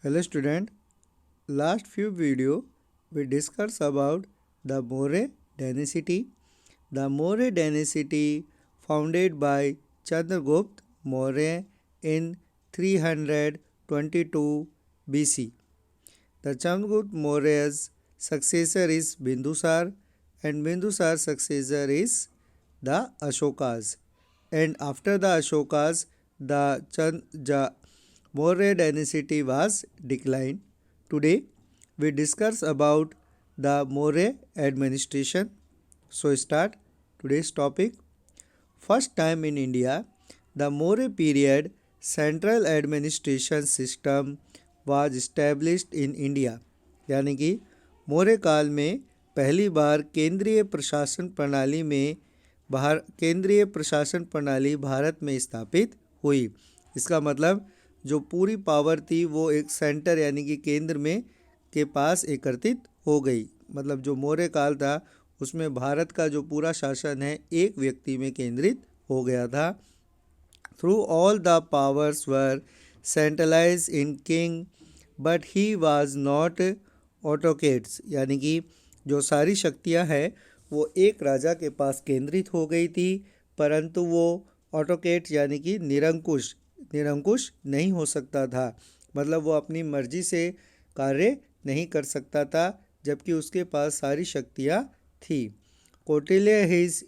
Hello student, last few video we discussed about the Maurya dynasty. The Maurya dynasty founded by Chandragupta Maurya in 322 BC. The Chandragupta Maurya's successor is Bindusar and Bindusar's successor is the Ashokas. And after the Ashokas, the Maurya dynasty was declined. Today, we discuss about the Maurya administration. So, start today's topic. First time in India, the Maurya period central administration system was established in India. यानी कि मौर्य काल में पहली बार केंद्रीय प्रशासन प्रणाली भारत में स्थापित हुई। इसका मतलब जो पूरी पावर थी वो एक सेंटर यानी कि केंद्र में के पास एकत्रित हो गई। मतलब जो मौर्य काल था उसमें भारत का जो पूरा शासन है एक व्यक्ति में केंद्रित हो गया था। Through all the powers were centralise in king but he was not autocrats, यानी कि जो सारी शक्तियां हैं वो एक राजा के पास केंद्रित हो गई थी, परंतु वो ऑटोक्रेट यानी कि निरंकुश नहीं हो सकता था। मतलब वो अपनी मर्जी से कार्य नहीं कर सकता था, जबकि उसके पास सारी शक्तियाँ थी। Kautilya his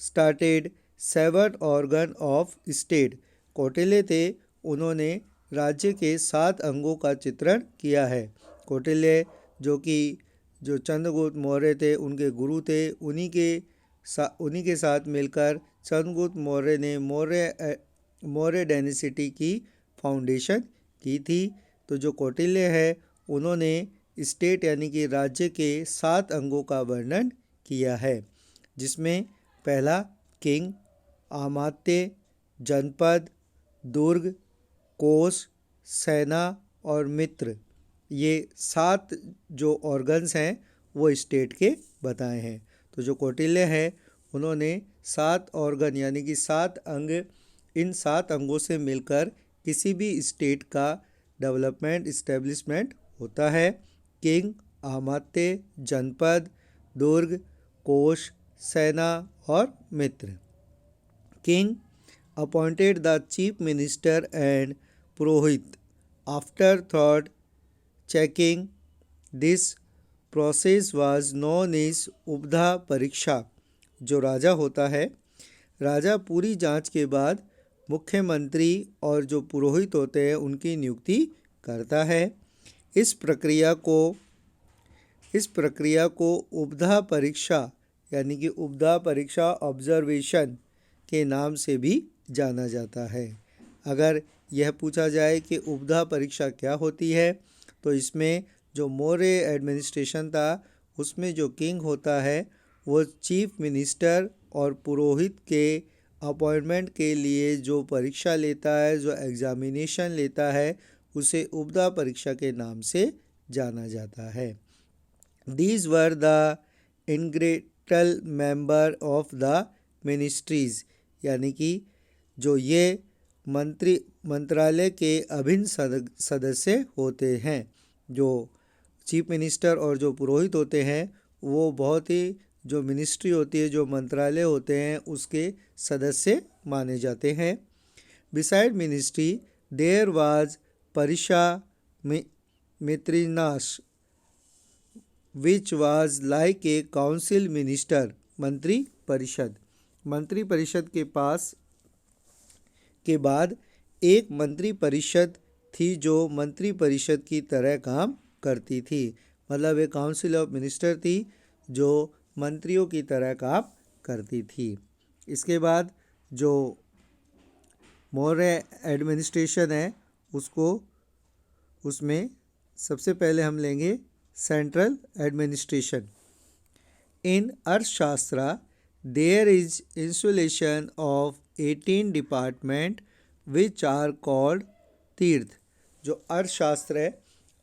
started 7 organ of state. Kautilya थे, उन्होंने राज्य के 7 अंगों का चित्रण किया है। कौटिल्य जो चंद्रगुप्त मौर्य थे उनके गुरु थे, उन्हीं के साथ मिलकर चंद्रगुप्त मौर्य ने मौर्य डायनेसिटी की फाउंडेशन की थी। तो जो कौटिल्य है उन्होंने स्टेट यानी कि राज्य के 7 अंगों का वर्णन किया है, जिसमें पहला किंग, अमात्य, जनपद, दुर्ग, कोष, सेना और मित्र, ये 7 जो ऑर्गन्स हैं वो स्टेट के बताए हैं। तो जो कौटिल्य है उन्होंने 7 ऑर्गन यानी कि 7 अंग, इन 7 अंगों से मिलकर किसी भी स्टेट का डेवलपमेंट इस्टेब्लिशमेंट होता है। किंग, अमात्य, जनपद, दुर्ग, कोष, सेना और मित्र। King appointed the chief minister and purohit after thought checking. This process was known as Upadha Pariksha. जो राजा होता है, राजा पूरी जांच के बाद मुख्यमंत्री और जो पुरोहित होते हैं उनकी नियुक्ति करता है। इस प्रक्रिया को उपधा परीक्षा यानी कि उपधा परीक्षा ऑब्जर्वेशन के नाम से भी जाना जाता है। अगर यह पूछा जाए कि उपधा परीक्षा क्या होती है, तो इसमें जो मौर्य एडमिनिस्ट्रेशन था उसमें जो किंग होता है वो चीफ मिनिस्टर और पुरोहित के अपॉइंटमेंट के लिए जो परीक्षा लेता है, जो एग्जामिनेशन लेता है, उसे उपधा परीक्षा के नाम से जाना जाता है। These were the integral member of the ministries, यानी कि जो ये मंत्रालय के अभिन्न सदस्य होते हैं। जो चीफ मिनिस्टर और जो पुरोहित होते हैं वो बहुत ही जो मिनिस्ट्री होती है, जो मंत्रालय होते हैं, उसके सदस्य माने जाते हैं। बिसाइड मिनिस्ट्री देयर वाज परिषा मित्रिनाश which was like a council minister. मंत्री परिषद के बाद एक मंत्री परिषद थी जो मंत्री परिषद की तरह काम करती थी। मतलब एक काउंसिल ऑफ मिनिस्टर थी जो मंत्रियों की तरह काम करती थी। इसके बाद जो मौर्य एडमिनिस्ट्रेशन है उसमें सबसे पहले हम लेंगे central administration. In Arthashastra there is insulation of 18 department which are called tirtha. जो अर्थशास्त्र है,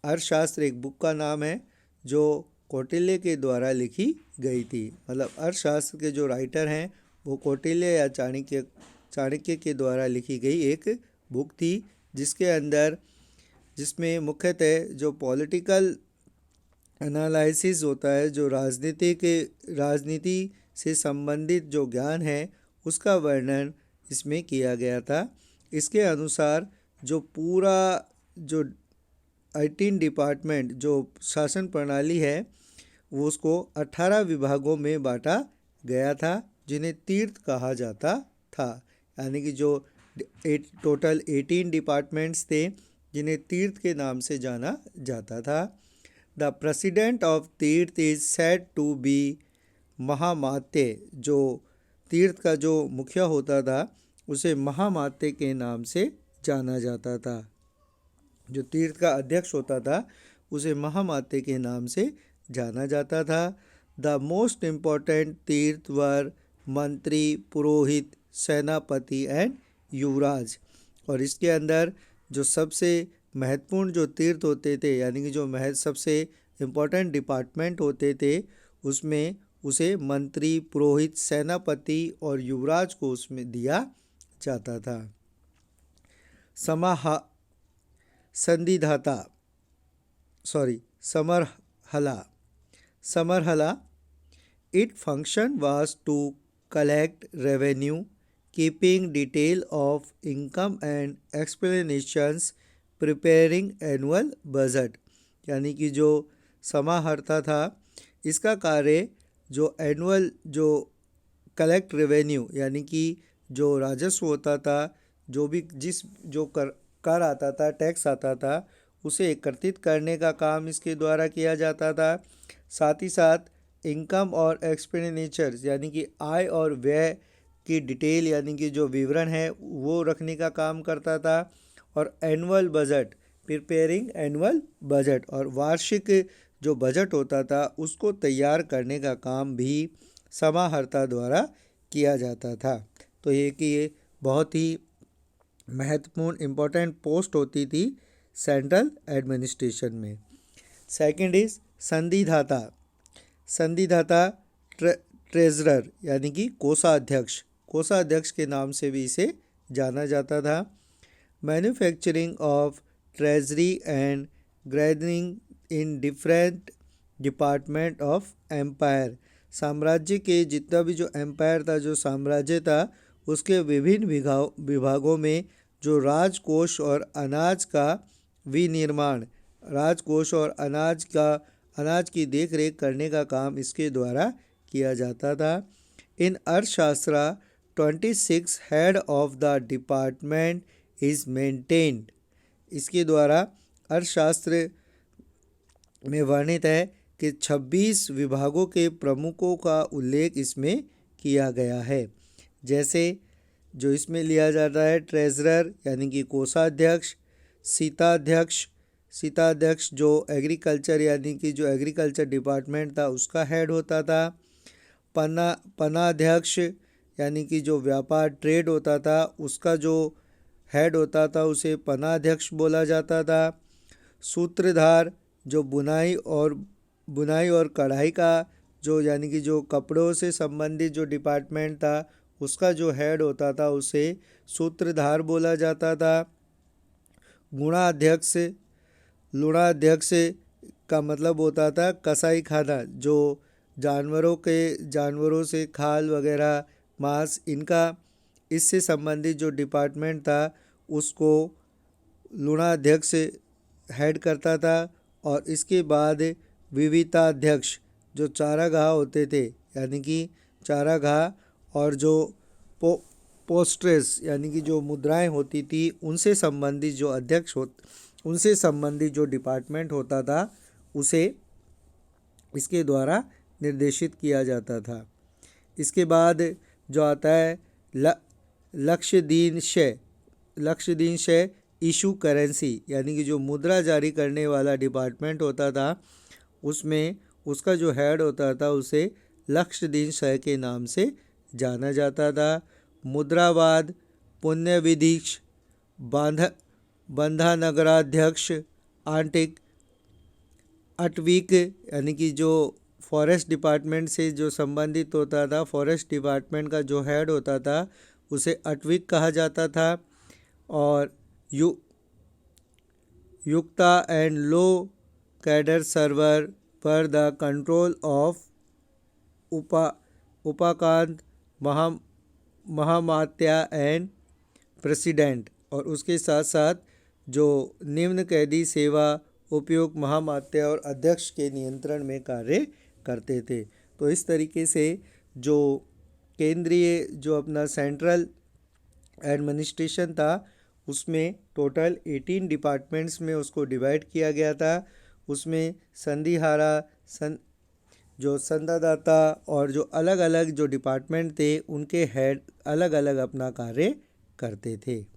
अर्थशास्त्र एक बुक का नाम है जो कौटिल्य के द्वारा लिखी गई थी। मतलब अर्थशास्त्र के जो राइटर हैं वो कौटिल्य या चाणक्य के द्वारा लिखी गई एक बुक थी जिसमें मुख्यतः जो पॉलिटिकल एनालिसिस होता है, जो राजनीति से संबंधित जो ज्ञान है उसका वर्णन इसमें किया गया था। इसके अनुसार जो पूरा जो 18 डिपार्टमेंट जो शासन प्रणाली है वो उसको 18 विभागों में बांटा गया था, जिन्हें तीर्थ कहा जाता था। यानी कि जो टोटल 18 डिपार्टमेंट्स थे जिन्हें तीर्थ के नाम से जाना जाता था। द प्रेसिडेंट ऑफ तीर्थ इज सेड टू बी महामात्य। जो तीर्थ का जो मुखिया होता था उसे महामात्य के नाम से जाना जाता था। जो तीर्थ का अध्यक्ष होता था उसे महामात्य के नाम से जाना जाता था। द मोस्ट इम्पॉर्टेंट तीर्थ वर मंत्री, पुरोहित, सेनापति एंड युवराज। और इसके अंदर जो सबसे महत्वपूर्ण जो तीर्थ होते थे, यानी कि जो सबसे इम्पोर्टेंट डिपार्टमेंट होते थे, उसमें उसे मंत्री, पुरोहित, सेनापति और युवराज को उसमें दिया जाता था। समरहला। Its function was to collect revenue, keeping detail of income and explanations, preparing annual budget। यानी कि जो समाहर्ता था इसका कार्य जो एनुअल जो कलेक्ट रेवेन्यू यानी कि जो राजस्व होता था, जो भी जो कर आता था, टैक्स आता था, उसे एकत्रित करने का काम इसके द्वारा किया जाता था। साथ ही साथ इनकम और एक्सपेंडिचर्स यानी कि आय और व्यय की डिटेल यानी कि जो विवरण है वो रखने का काम करता था। और annual budget, preparing annual budget, और वार्षिक जो बजट होता था उसको तैयार करने का काम भी समाहर्ता द्वारा किया जाता था। तो ये बहुत ही महत्वपूर्ण इम्पोर्टेंट पोस्ट होती थी सेंट्रल एडमिनिस्ट्रेशन में। Second is Sandhidata. ट्रेजरर यानी कि कोषाध्यक्ष के नाम से भी इसे जाना जाता था। Manufacturing of treasury and gathering in different department of empire. साम्राज्य के जितना भी जो एम्पायर था, जो साम्राज्य था, उसके विभिन्न विभागों में जो राजकोष और अनाज का विनिर्माण, राजकोष और अनाज की देखरेख करने का काम इसके द्वारा किया जाता था। इन अर्थशास्त्र 26 head of the department is maintained. इसके द्वारा अर्थशास्त्र में वर्णित है कि 26 विभागों के प्रमुखों का उल्लेख इसमें किया गया है। जैसे जो इसमें लिया जाता है ट्रेजरर यानी कि कोषाध्यक्ष, सीताध्यक्ष जो एग्रीकल्चर यानी कि जो एग्रीकल्चर डिपार्टमेंट था उसका हेड होता था। पन्नाध्यक्ष यानी कि जो व्यापार ट्रेड होता था उसका जो हेड होता था उसे पन्नाध्यक्ष बोला जाता था। सूत्रधार जो बुनाई और कढ़ाई का जो यानी कि जो कपड़ों से संबंधित जो डिपार्टमेंट था उसका जो हेड होता था उसे सूत्रधार बोला जाता था। लुणाध्यक्ष का मतलब होता था कसाई खाना, जो जानवरों से खाल वगैरह, मांस, इनका इससे संबंधित जो डिपार्टमेंट था उसको लुणाध्यक्ष हेड करता था। और इसके बाद विविताध्यक्ष जो चारागाह होते थे यानी कि चारागाह और जो पोस्ट्रेस यानी कि जो मुद्राएं होती थी उनसे संबंधित जो उनसे संबंधित जो डिपार्टमेंट होता था उसे इसके द्वारा निर्देशित किया जाता था। इसके बाद जो आता है लक्षदीनशय इशू करेंसी यानी कि जो मुद्रा जारी करने वाला डिपार्टमेंट होता था उसमें उसका जो हेड होता था उसे लक्षदीनशय के नाम से जाना जाता था। मुद्रावाद, पुण्यविधीक्ष, बंधानगराध्यक्ष, अटवीक यानी कि जो फॉरेस्ट डिपार्टमेंट से जो संबंधित होता था, फॉरेस्ट डिपार्टमेंट का जो हेड होता था उसे अटवीक कहा जाता था। और Yukta and low cadre server पर द कंट्रोल ऑफ उपाकांत महामात्या एंड प्रेसिडेंट। और उसके साथ साथ जो निम्न कैदी सेवा उपयुक्त महामात्या और अध्यक्ष के नियंत्रण में कार्य करते थे। तो इस तरीके से जो केंद्रीय जो अपना सेंट्रल एडमिनिस्ट्रेशन था उसमें टोटल 18 डिपार्टमेंट्स में उसको डिवाइड किया गया था। उसमें संधिहारा जो संवाददाता और जो अलग अलग जो डिपार्टमेंट थे उनके हेड अलग अलग अपना कार्य करते थे।